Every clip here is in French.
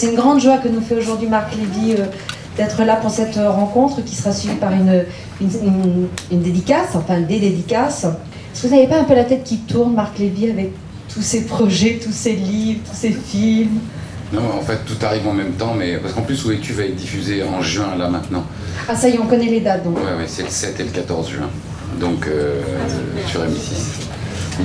c'est une grande joie que nous fait aujourd'hui Marc Lévy d'être là pour cette rencontre qui sera suivie par une dédicace, enfin des dédicaces. Est-ce que vous n'avez pas un peu la tête qui tourne, Marc Lévy, avec tous ces projets, tous ces livres, tous ces films? Non, en fait, tout arrive en même temps, mais parce qu'en plus, Où es-tu va être diffusé en juin, là, maintenant. Ah, ça y est, on connaît les dates, donc. Ouais, c'est le 7 et le 14 juin, donc sur M6.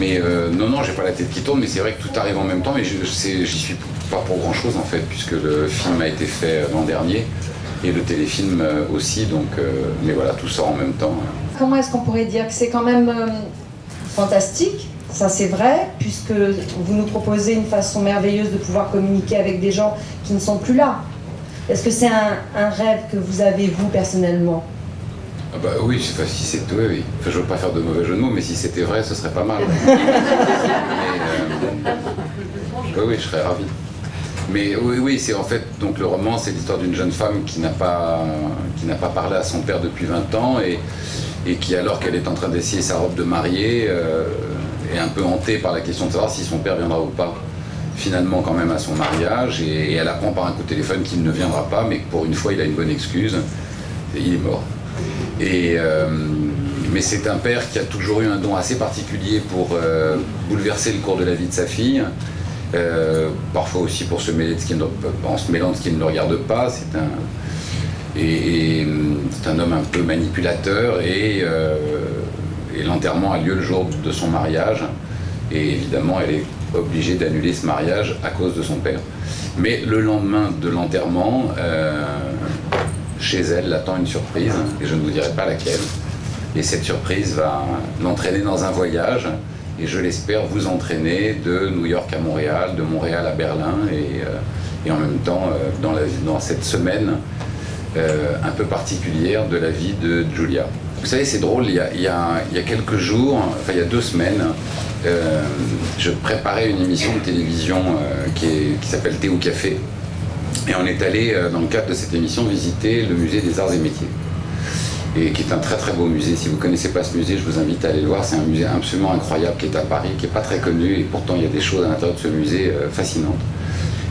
Mais non, j'ai pas la tête qui tourne, mais c'est vrai que tout arrive en même temps, mais j'y suis pas pour grand-chose, en fait, puisque le film a été fait l'an dernier, et le téléfilm aussi, donc, mais voilà, tout sort en même temps. Comment est-ce qu'on pourrait dire que c'est quand même fantastique? Ça c'est vrai, puisque vous nous proposez une façon merveilleuse de pouvoir communiquer avec des gens qui ne sont plus là. Est-ce que c'est un rêve que vous avez, vous, personnellement? Ah bah oui, si c'était oui. Enfin, je veux pas faire de mauvais jeu de mots, mais si c'était vrai, ce serait pas mal. Oui, je serais ravi. Mais oui, c'est en fait, donc le roman, c'est l'histoire d'une jeune femme qui n'a pas parlé à son père depuis 20 ans et qui, alors qu'elle est en train d'essayer sa robe de mariée, est un peu hantée par la question de savoir si son père viendra ou pas, finalement quand même à son mariage, et elle apprend par un coup de téléphone qu'il ne viendra pas, mais que pour une fois il a une bonne excuse, et il est mort. Mais c'est un père qui a toujours eu un don assez particulier pour bouleverser le cours de la vie de sa fille, parfois aussi pour se mêler en se mêlant de ce qui ne le regarde pas. C'est un homme un peu manipulateur, et l'enterrement a lieu le jour de son mariage, et évidemment elle est obligée d'annuler ce mariage à cause de son père. Mais le lendemain de l'enterrement, chez elle l'attend une surprise, et je ne vous dirai pas laquelle, et cette surprise va l'entraîner dans un voyage, et je l'espère vous entraîner de New York à Montréal, de Montréal à Berlin, et en même temps dans cette semaine un peu particulière de la vie de Julia. Vous savez, c'est drôle, il y a quelques jours, enfin il y a 2 semaines, je préparais une émission de télévision qui s'appelle Thé ou Café, et on est allé, dans le cadre de cette émission, visiter le musée des Arts et Métiers, et qui est un très très beau musée. Si vous ne connaissez pas ce musée, je vous invite à aller le voir. C'est un musée absolument incroyable qui est à Paris, qui n'est pas très connu, et pourtant il y a des choses à l'intérieur de ce musée fascinantes.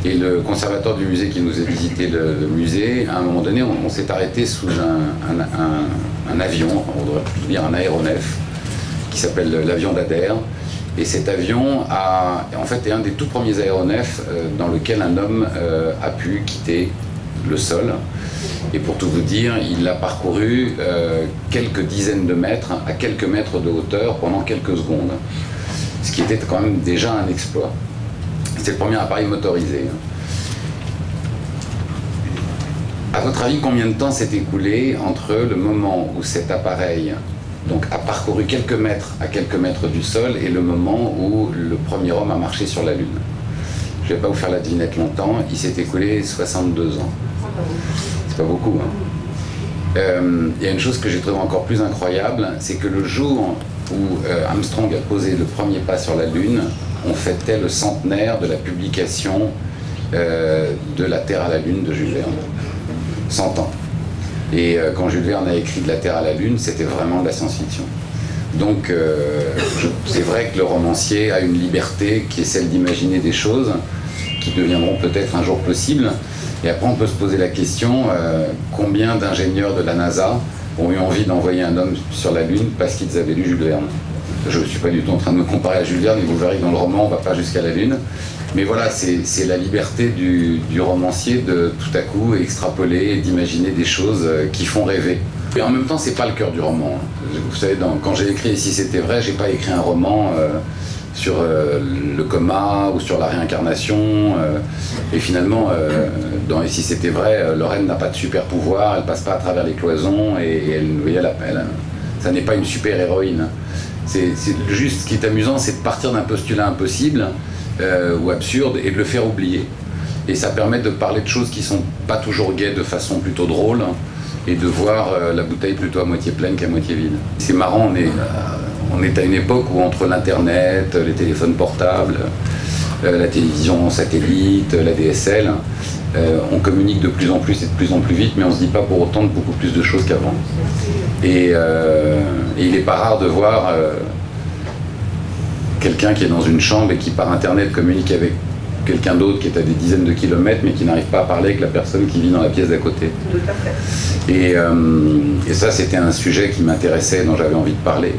Et le conservateur du musée qui nous a visité le musée, à un moment donné, on s'est arrêté sous un avion, on devrait plutôt dire un aéronef, qui s'appelle l'avion d'Adair. Et cet avion en fait, est un des tout premiers aéronefs dans lequel un homme a pu quitter le sol. Et pour tout vous dire, il l'a parcouru quelques dizaines de mètres, à quelques mètres de hauteur, pendant quelques secondes. Ce qui était quand même déjà un exploit. C'est le premier appareil motorisé. À votre avis, combien de temps s'est écoulé entre le moment où cet appareil a parcouru quelques mètres à quelques mètres du sol et le moment où le premier homme a marché sur la Lune? Je ne vais pas vous faire la devinette longtemps, il s'est écoulé 62 ans. C'est pas beaucoup, hein. Il y a une chose que j'ai trouvé encore plus incroyable, c'est que le jour où Armstrong a posé le premier pas sur la Lune, on fêtait le centenaire de la publication de La Terre à la Lune de Jules Verne. 100 ans. Et quand Jules Verne a écrit de La Terre à la Lune, c'était vraiment de la science-fiction. Donc c'est vrai que le romancier a une liberté qui est celle d'imaginer des choses qui deviendront peut-être un jour possibles. Et après on peut se poser la question, combien d'ingénieurs de la NASA ont eu envie d'envoyer un homme sur la Lune parce qu'ils avaient lu Jules Verne? Je ne suis pas du tout en train de me comparer à Jules Verne, et vous verrez que dans le roman on ne va pas jusqu'à la Lune. Mais voilà, c'est la liberté du romancier de tout à coup extrapoler et d'imaginer des choses qui font rêver. Et en même temps, c'est pas le cœur du roman. Vous savez, quand j'ai écrit Et si c'était vrai, j'ai pas écrit un roman sur le coma ou sur la réincarnation. Et finalement, dans Et si c'était vrai, Lorraine n'a pas de super pouvoir, elle passe pas à travers les cloisons, et ça n'est pas une super héroïne. C'est juste, ce qui est amusant, c'est de partir d'un postulat impossible ou absurde et de le faire oublier. Et ça permet de parler de choses qui sont pas toujours gaies de façon plutôt drôle, et de voir la bouteille plutôt à moitié pleine qu'à moitié vide. C'est marrant, on est à une époque où entre l'internet, les téléphones portables, la télévision en satellite, la DSL, on communique de plus en plus et de plus en plus vite, mais on se dit pas pour autant de beaucoup plus de choses qu'avant. Et il n'est pas rare de voir quelqu'un qui est dans une chambre et qui par internet communique avec quelqu'un d'autre qui est à des dizaines de kilomètres mais qui n'arrive pas à parler avec la personne qui vit dans la pièce d'à côté. Tout à fait. Et ça, c'était un sujet qui m'intéressait, dont j'avais envie de parler.